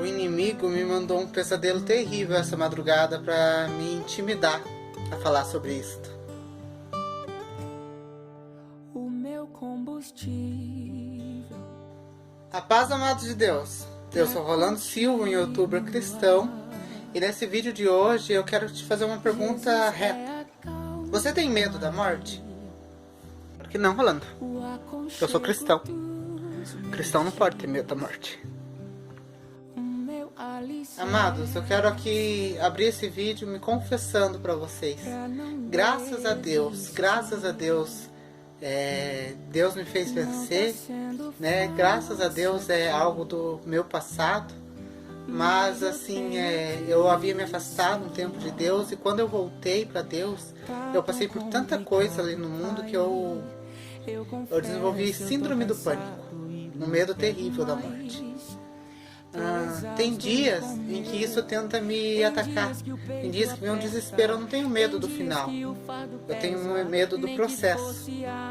inimigo me mandou um pesadelo terrível essa madrugada para me intimidar a falar sobre isto. O meu combustível. A paz, amados de Deus. Eu sou Rolando Silva, um youtuber cristão, e nesse vídeo de hoje eu quero te fazer uma pergunta reta. Você tem medo da morte? Porque não, Rolando. Eu sou cristão. Cristão não pode ter medo da morte. Amados, eu quero aqui abrir esse vídeo me confessando para vocês. Graças a Deus, Deus me fez vencer, né? Graças a Deus é algo do meu passado, mas assim, eu havia me afastado um tempo de Deus, e quando eu voltei para Deus, eu passei por tanta coisa ali no mundo que eu desenvolvi síndrome do pânico, um medo terrível da morte. Tem dias em que isso tenta me atacar. Tem dias que vem um desespero. Eu não tenho medo do final, eu tenho medo do processo.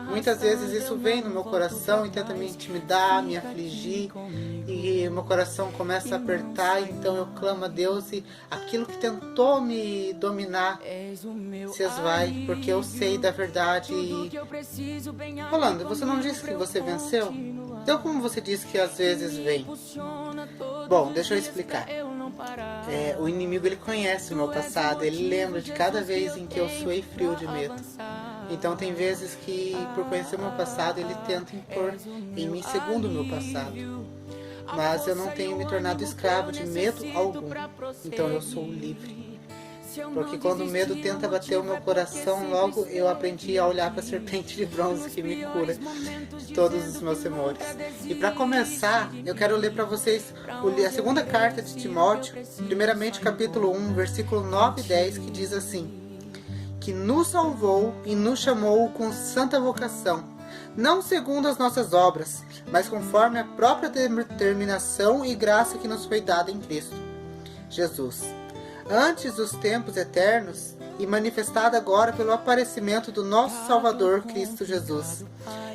Muitas vezes isso vem no meu coração e tenta me intimidar, me afligir, e meu coração começa a apertar. Então eu clamo a Deus, e aquilo que tentou me dominar se esvai, porque eu sei da verdade. Rolando, você não disse que você venceu? Então como você disse que às vezes vem? Bom, deixa eu explicar. O inimigo, ele conhece o meu passado, ele lembra de cada vez em que eu suei frio de medo. Então tem vezes que, por conhecer o meu passado, ele tenta impor em mim segundo o meu passado. Mas eu não tenho me tornado escravo de medo algum. Então eu sou livre. Porque quando o medo tenta bater o meu coração, logo eu aprendi a olhar para a serpente de bronze que me cura de todos os meus temores. E para começar, eu quero ler para vocês a segunda carta de Timóteo, primeiramente capítulo 1, versículo 9 e 10, que diz assim: que nos salvou e nos chamou com santa vocação, não segundo as nossas obras, mas conforme a própria determinação e graça que nos foi dada em Cristo Jesus, antes dos tempos eternos, e manifestada agora pelo aparecimento do nosso Salvador Cristo Jesus.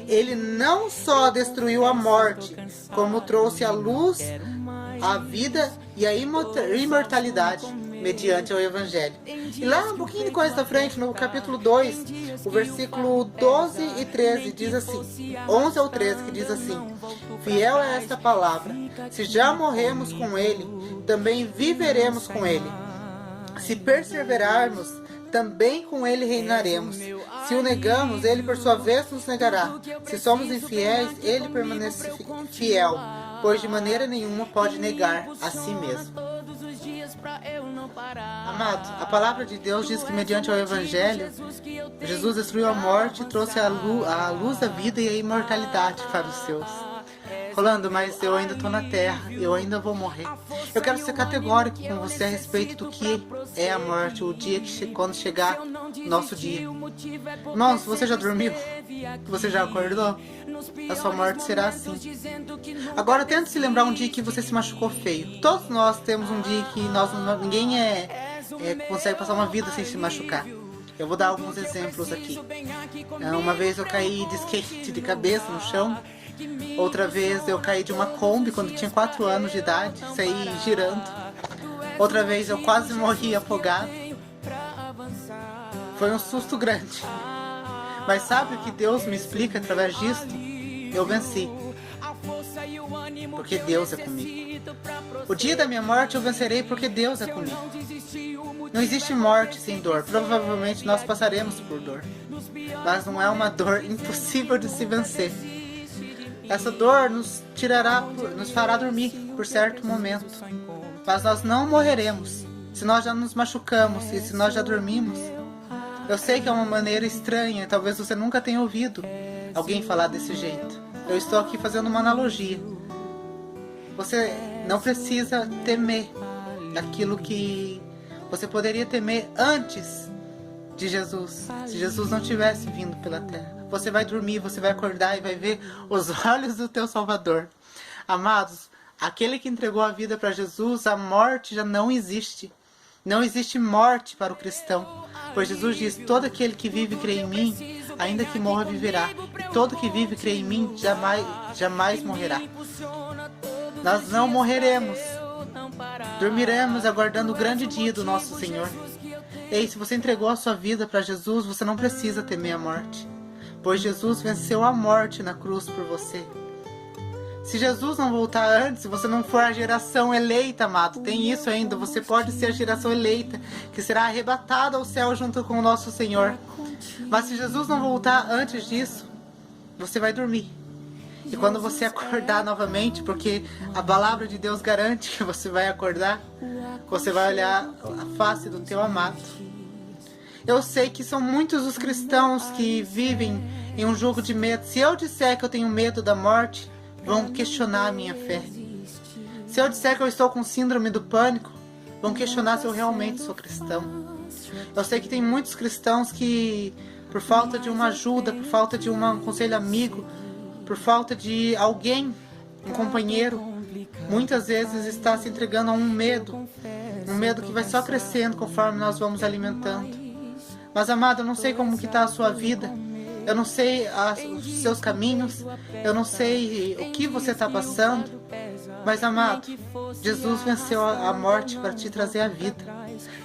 Ele não só destruiu a morte, como trouxe à luz a vida e a imortalidade mediante o Evangelho. E lá um pouquinho de coisa da frente, no capítulo 2, o versículo 12 e 13 diz assim, 11 ao 13, que diz assim: fiel é esta palavra, se já morremos com ele, também viveremos com ele. Se perseverarmos, também com ele reinaremos. Se o negamos, ele por sua vez nos negará. Se somos infiéis, ele permanece fiel, pois de maneira nenhuma pode negar a si mesmo. Amados, a palavra de Deus diz que mediante o Evangelho, Jesus destruiu a morte e trouxe a luz da vida e a imortalidade para os seus. Rolando, mas eu ainda estou na terra, eu ainda vou morrer. Eu quero ser categórico com você a respeito do que é a morte, o dia que quando chegar nosso dia. Irmãos, você já dormiu? Você já acordou? A sua morte será assim. Agora tente se lembrar um dia que você se machucou feio. Todos nós temos um dia que ninguém consegue passar uma vida sem se machucar. Eu vou dar alguns exemplos aqui. Uma vez eu caí de skate de cabeça no chão. Outra vez eu caí de uma Kombi quando tinha 4 anos de idade, saí girando. Outra vez eu quase morri afogado. Foi um susto grande. Mas sabe o que Deus me explica através disso? Eu venci. Porque Deus é comigo. O dia da minha morte eu vencerei porque Deus é comigo. Não existe morte sem dor. Provavelmente nós passaremos por dor, mas não é uma dor impossível de se vencer. Essa dor nos fará dormir por certo momento, mas nós não morreremos. Se nós já nos machucamos e se nós já dormimos, eu sei que é uma maneira estranha, talvez você nunca tenha ouvido alguém falar desse jeito. Eu estou aqui fazendo uma analogia. Você não precisa temer daquilo que você poderia temer antes de Jesus, se Jesus não tivesse vindo pela terra. Você vai dormir, você vai acordar e vai ver os olhos do teu Salvador. Amados, aquele que entregou a vida para Jesus, a morte já não existe. Não existe morte para o cristão, pois Jesus diz: todo aquele que vive e crê em mim, ainda que morra, viverá. E todo que vive e crê em mim, jamais morrerá. Nós não morreremos. Dormiremos aguardando o grande dia do nosso Senhor. Ei, se você entregou a sua vida para Jesus, você não precisa temer a morte, pois Jesus venceu a morte na cruz por você. Se Jesus não voltar antes, se você não for a geração eleita, amado, tem isso ainda, você pode ser a geração eleita, que será arrebatada ao céu junto com o nosso Senhor. Mas se Jesus não voltar antes disso, você vai dormir. E quando você acordar novamente, porque a palavra de Deus garante que você vai acordar, você vai olhar a face do teu amado. Eu sei que são muitos os cristãos que vivem em um jogo de medo. Se eu disser que eu tenho medo da morte, vão questionar a minha fé. Se eu disser que eu estou com síndrome do pânico, vão questionar se eu realmente sou cristão. Eu sei que tem muitos cristãos que, por falta de uma ajuda, por falta de um conselho amigo, por falta de alguém, um companheiro, muitas vezes está se entregando a um medo que vai só crescendo conforme nós vamos alimentando. Mas, amado, eu não sei como que está a sua vida. Eu não sei os seus caminhos, eu não sei o que você está passando, mas, amado, Jesus venceu a morte para te trazer a vida.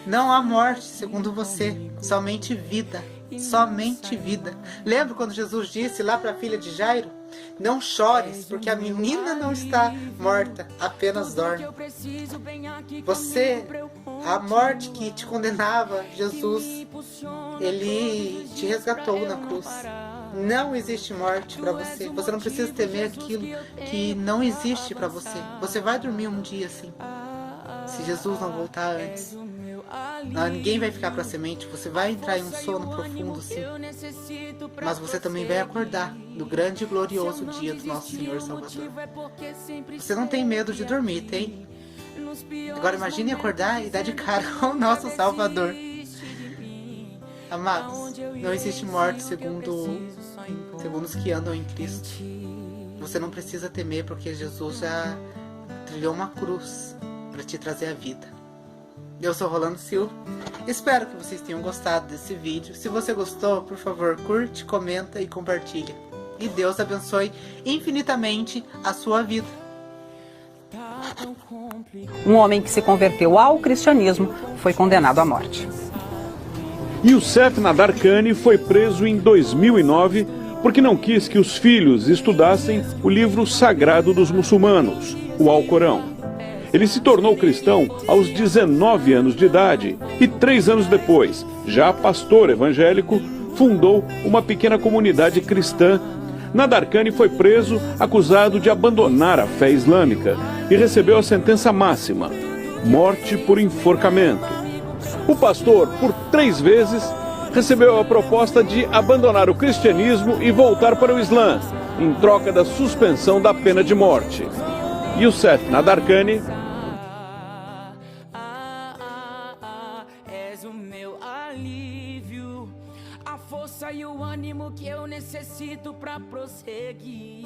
Não há morte, segundo você, somente vida, somente vida. Lembra quando Jesus disse lá para a filha de Jairo? Não chores, porque a menina não está morta, apenas dorme. Você, a morte que te condenava, Jesus, Ele te resgatou na cruz. Não existe morte para você. Você não precisa temer aquilo que não existe para você. Você vai dormir um dia assim, se Jesus não voltar antes. Não, ninguém vai ficar para semente. Você vai entrar em um sono profundo, sim. Mas você também vai acordar no grande e glorioso dia do nosso Senhor Salvador. Você não tem medo de dormir, tem? Agora imagine acordar e dar de cara com o nosso Salvador. Amados, não existe morte segundo os que andam em Cristo. Você não precisa temer, porque Jesus já trilhou uma cruz para te trazer a vida. Eu sou Rolando Silva. Espero que vocês tenham gostado desse vídeo. Se você gostou, por favor, curte, comenta e compartilha. E Deus abençoe infinitamente a sua vida. Um homem que se converteu ao cristianismo foi condenado à morte. Youssef Nadarkhani foi preso em 2009 porque não quis que os filhos estudassem o livro sagrado dos muçulmanos, o Alcorão. Ele se tornou cristão aos 19 anos de idade e 3 anos depois, já pastor evangélico, fundou uma pequena comunidade cristã. Nadarkhani foi preso acusado de abandonar a fé islâmica e recebeu a sentença máxima, morte por enforcamento. O pastor, por 3 vezes, recebeu a proposta de abandonar o cristianismo e voltar para o Islã, em troca da suspensão da pena de morte. Youssef Nadarkhani. És o meu alívio, a força e o ânimo que eu necessito pra prosseguir.